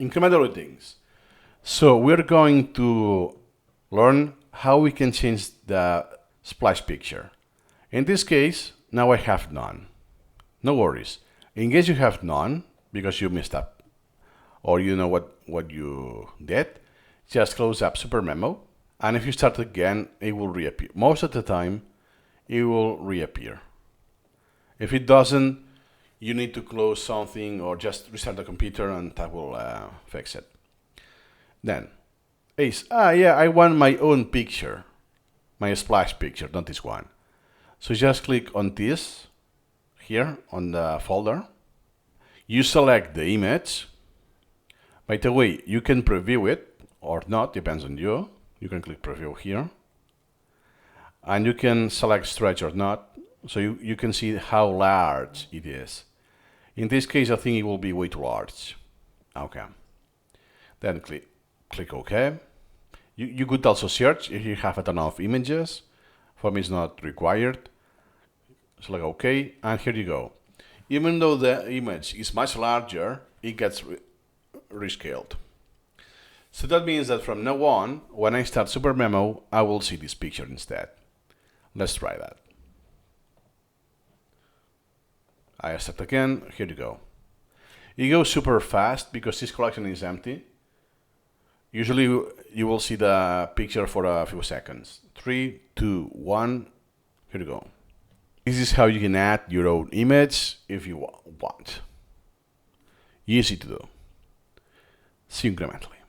incremental things. So we're going to learn how we can change the splash picture. In this case, now I have none. No worries. In case you have none, because you messed up, or you know what you did, just close up Supermemo, and if you start again, it will reappear. Most of the time, it will reappear. If it doesn't, you need to close something or just restart the computer and that will fix it. Then, Ace, yeah, I want my own picture, my splash picture, not this one. So just click on this here on the folder. You select the image. By the way, you can preview it or not, depends on you. You can click preview here. And you can select stretch or not, so you can see how large it is. In this case, I think it will be way too large. Okay. Then click OK. You could also search if you have a ton of images. For me, it's not required. Select OK, and here you go. Even though the image is much larger, it gets rescaled. So that means that from now on, when I start Supermemo, I will see this picture instead. Let's try that. I start again, here you go. It goes super fast because this collection is empty. Usually you will see the picture for a few seconds. 3, 2, 1, here you go. This is how you can add your own image if you want. Easy to do. See you incrementally.